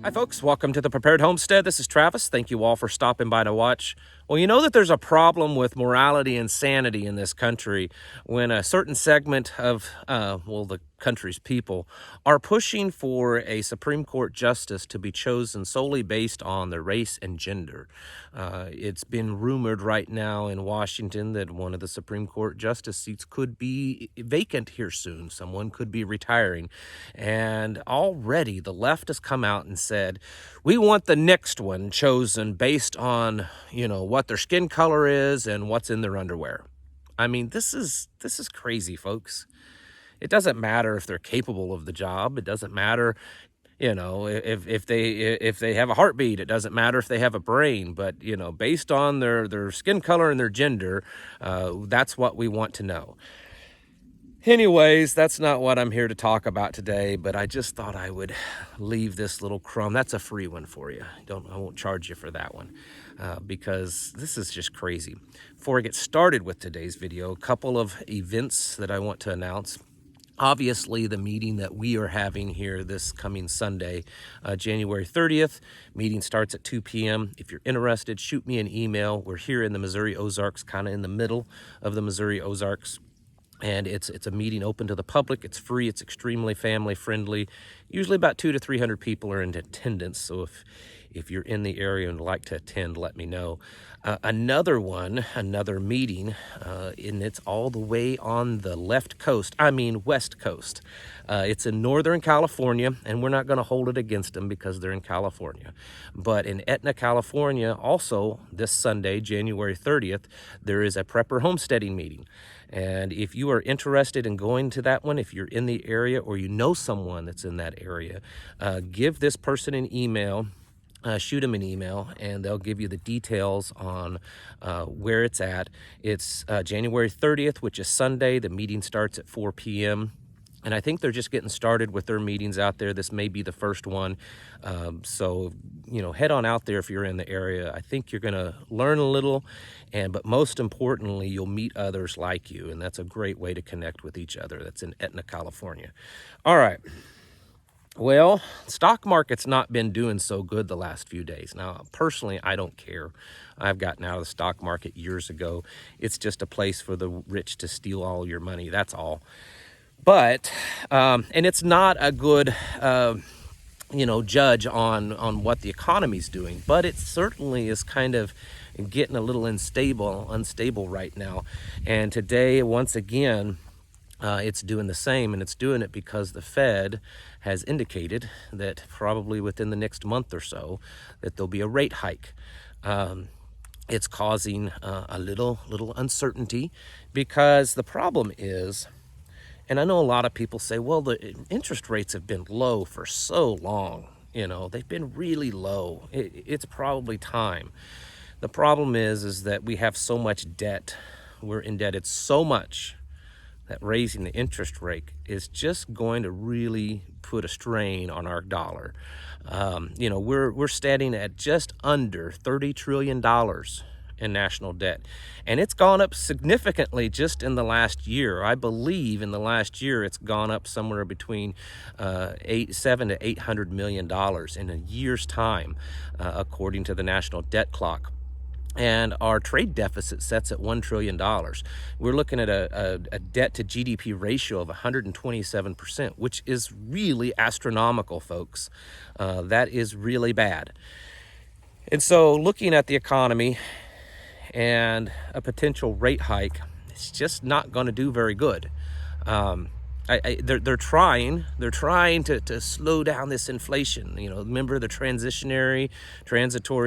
Hi folks, welcome to the Prepared Homestead. This is Travis. Thank you all for stopping by to watch. Well, you know that there's a problem with morality and sanity in this country when a certain segment of, the country's people are pushing for a Supreme Court justice to be chosen solely based on their race and gender. It's been rumored right now in Washington that one of the Supreme Court justice seats could be vacant here soon. Someone could be retiring. And already the left has come out and said, we want the next one chosen based on, what their skin color is and what's in their underwear. I mean, this is crazy, folks. It doesn't matter if they're capable of the job. It doesn't matter, if they have a heartbeat. It doesn't matter if they have a brain. But, based on their skin color and their gender, that's what we want to know. Anyways, that's not what I'm here to talk about today, but I just thought I would leave this little crumb. That's a free one for you. I won't charge you for that one because this is just crazy. Before I get started with today's video, a couple of events that I want to announce. Obviously, the meeting that we are having here this coming Sunday, January 30th, meeting starts at 2 p.m. If you're interested, shoot me an email. We're here in the Missouri Ozarks, kind of in the middle of the Missouri Ozarks. And it's a meeting open to the public. It's free. It's extremely family friendly. Usually about 200 to 300 people are in attendance. So if you're in the area and would like to attend, let me know. Another meeting, and it's all the way on the west coast. It's in Northern California, and we're not going to hold it against them because they're in California. But in Etna, California, also this Sunday, January 30th, there is a Prepper Homesteading meeting. And if you are interested in going to that one, if you're in the area or you know someone that's in that area, give this person an email. Shoot them an email and they'll give you the details on where it's at. It's January 30th, which is Sunday. The meeting starts at 4 p.m. And I think they're just getting started with their meetings out there. This may be the first one. So head on out there if you're in the area. I think you're going to learn a little, but most importantly, you'll meet others like you. And that's a great way to connect with each other. That's in Etna, California. All right. Well, stock market's not been doing so good the last few days. Now, personally, I don't care. I've gotten out of the stock market years ago. It's just a place for the rich to steal all your money. That's all. But, and it's not a good, judge on what the economy's doing, but it certainly is kind of getting a little unstable right now. And today, once again, it's doing the same, and it's doing it because the Fed has indicated that probably within the next month or so that there'll be a rate hike. It's causing a little uncertainty because the problem is, and I know a lot of people say, well, the interest rates have been low for so long. They've been really low. It's probably time. The problem is that we have so much debt. We're indebted so much that raising the interest rate is just going to really put a strain on our dollar. We're standing at just under $30 trillion in national debt. And it's gone up significantly just in the last year. I believe in the last year it's gone up somewhere between $700 to $800 million in a year's time, according to the national debt clock. And our trade deficit sets at $1 trillion. We're looking at a debt to GDP ratio of 127%, which is really astronomical, folks. That is really bad. And so looking at the economy and a potential rate hike, it's just not going to do very good. They're trying to slow down this inflation. Remember the transitory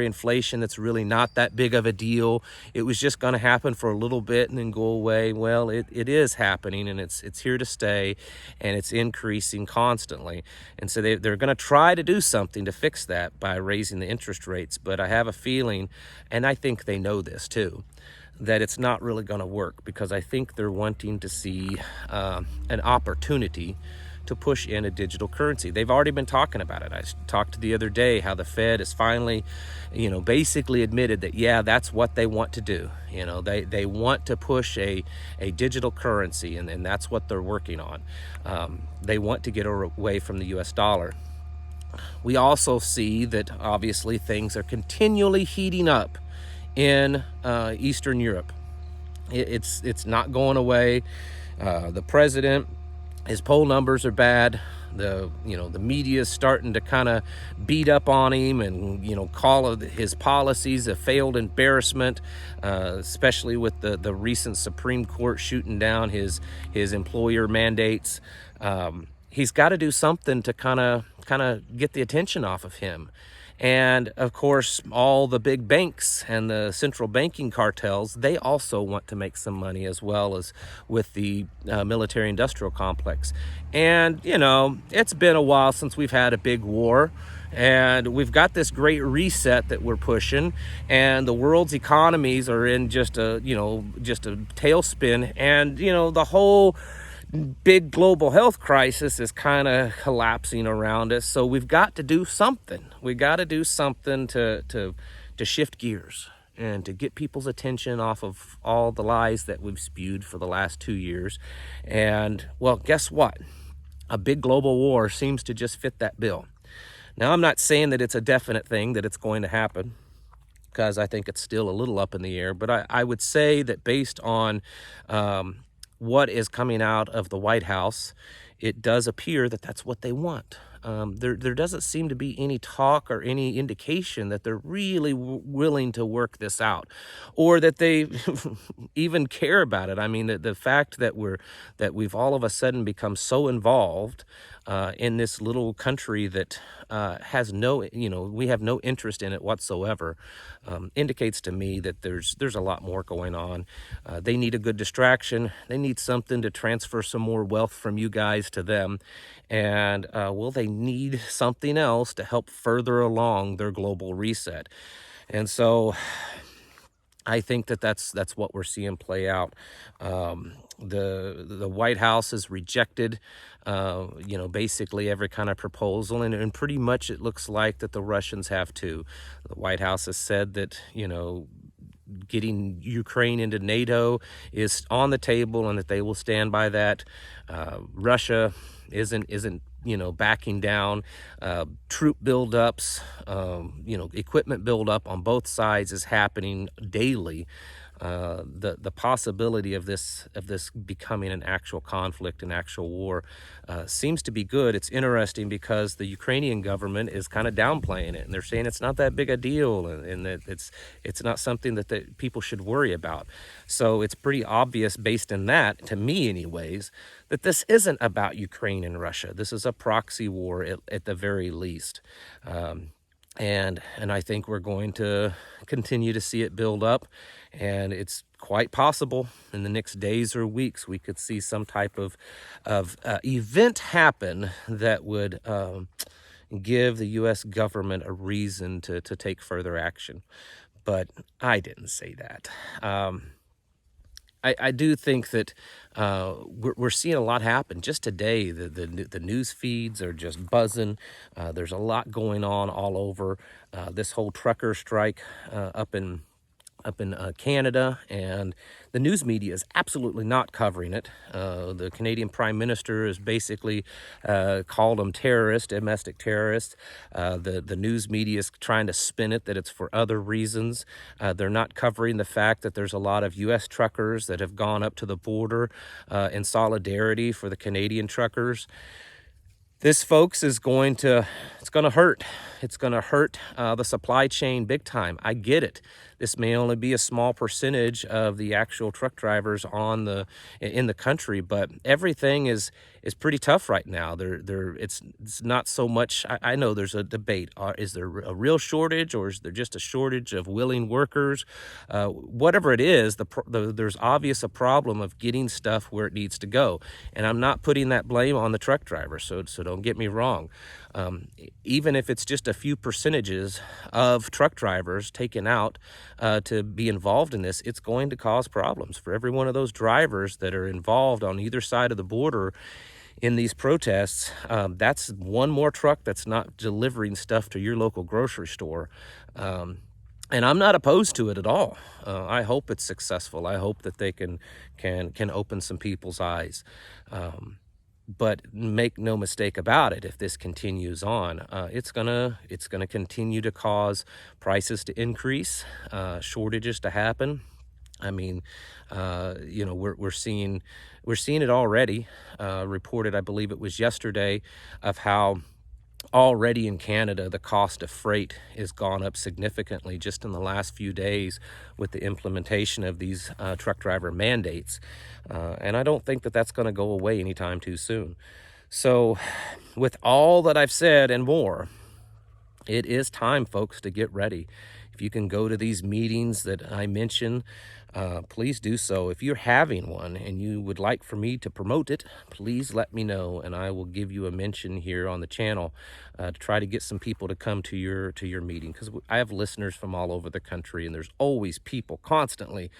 inflation that's really not that big of a deal. It was just going to happen for a little bit and then go away. Well, it is happening, and it's here to stay, and it's increasing constantly. And so they're going to try to do something to fix that by raising the interest rates. But I have a feeling, and I think they know this too, that it's not really going to work, because I think they're wanting to see an opportunity to push in a digital currency. They've already been talking about it. I talked the other day how the Fed has finally, basically admitted that, yeah, that's what they want to do. They want to push a digital currency, and that's what they're working on. They want to get away from the US dollar. we also see that obviously things are continually heating up in Eastern Europe. It's not going away. The president, his poll numbers are bad. The media is starting to kind of beat up on him and call his policies a failed embarrassment, especially with the recent Supreme Court shooting down his employer mandates. He's got to do something to kind of get the attention off of him. And of course, all the big banks and the central banking cartels, they also want to make some money, as well as with the military industrial complex. And, it's been a while since we've had a big war. And we've got this great reset that we're pushing, and the world's economies are in just a tailspin. And, the whole big global health crisis is kind of collapsing around us. So we've got to do something. We got to do something to shift gears and to get people's attention off of all the lies that we've spewed for the last 2 years. And, well, guess what? A big global war seems to just fit that bill. Now, I'm not saying that it's a definite thing, that it's going to happen, because I think it's still a little up in the air. But I would say that based on what is coming out of the White House, it does appear that that's what they want. There doesn't seem to be any talk or any indication that they're really willing to work this out, or that they even care about it. I mean, the fact that we've all of a sudden become so involved in this little country that has we have no interest in it whatsoever, indicates to me that there's a lot more going on. They need a good distraction. They need something to transfer some more wealth from you guys to them. And they need something else to help further along their global reset. And so I think that's what we're seeing play out. The White House has rejected basically every kind of proposal, and pretty much it looks like that the Russians have too. The White House has said that getting Ukraine into NATO is on the table, and that they will stand by that. Russia isn't backing down. Troop buildups, equipment buildup on both sides is happening daily. The possibility of this becoming an actual conflict, an actual war, seems to be good. It's interesting because the Ukrainian government is kind of downplaying it, and they're saying it's not that big a deal, and that it's not something that people should worry about. So it's pretty obvious, based in that, to me anyways, that this isn't about Ukraine and Russia. This is a proxy war at the very least. And I think we're going to continue to see it build up, and it's quite possible in the next days or weeks we could see some type of event happen that would give the U.S. government a reason to take further action. But I didn't say that. I do think that we're seeing a lot happen just today. The news feeds are just buzzing. There's a lot going on all over. This whole trucker strike up in Canada, and the news media is absolutely not covering it. The Canadian Prime Minister has basically called them terrorists, domestic terrorists. The news media is trying to spin it that it's for other reasons. They're not covering the fact that there's a lot of U.S. truckers that have gone up to the border in solidarity for the Canadian truckers. This, folks, it's going to hurt. It's going to hurt the supply chain big time. I get it. This may only be a small percentage of the actual truck drivers in the country, but everything is pretty tough right now. It's not so much. I know there's a debate. Is there a real shortage, or is there just a shortage of willing workers? Whatever it is, there's obvious a problem of getting stuff where it needs to go. And I'm not putting that blame on the truck drivers, so don't get me wrong. Even if it's just a few percentages of truck drivers taken out to be involved in this, it's going to cause problems for every one of those drivers that are involved on either side of the border in these protests. That's one more truck that's not delivering stuff to your local grocery store. And I'm not opposed to it at all. I hope it's successful. I hope that they can open some people's eyes. But make no mistake about it, if this continues on, it's gonna continue to cause prices to increase, shortages to happen. I mean, we're seeing it already. Reported, I believe it was yesterday, of how already in Canada the cost of freight has gone up significantly just in the last few days with the implementation of these truck driver mandates, and I don't think that that's going to go away anytime too soon. So, with all that I've said and more, it is time, folks, to get ready. If you can go to these meetings that I mentioned, please do so. If you're having one and you would like for me to promote it, please let me know, and I will give you a mention here on the channel to try to get some people to come to your meeting, because I have listeners from all over the country, and there's always people constantly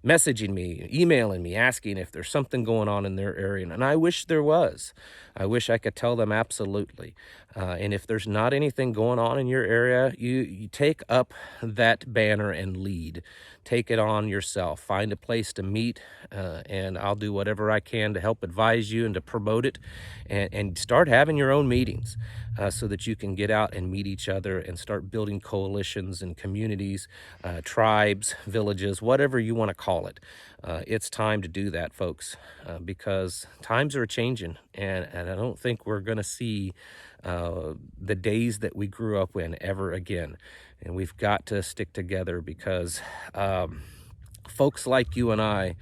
messaging me, emailing me, asking if there's something going on in their area. And I wish there was. I wish I could tell them absolutely. And if there's not anything going on in your area, you take up that banner and lead. Take it on yourself. Find a place to meet, and I'll do whatever I can to help advise you and to promote it, and start having your own meetings so that you can get out and meet each other and start building coalitions and communities, tribes, villages, whatever you want to call it. It's time to do that, folks, because times are changing, and I don't think we're going to see the days that we grew up in ever again. And we've got to stick together, because folks like you and I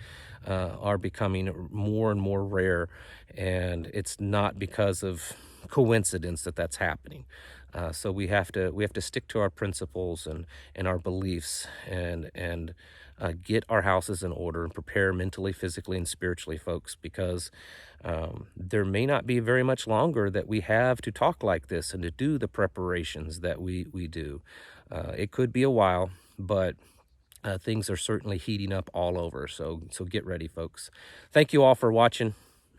are becoming more and more rare, and it's not because of coincidence that that's happening. So we have to stick to our principles and our beliefs, and get our houses in order and prepare mentally, physically, and spiritually, folks, because there may not be very much longer that we have to talk like this and to do the preparations that we do. It could be a while, but things are certainly heating up all over. So get ready, folks. Thank you all for watching,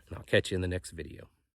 and I'll catch you in the next video.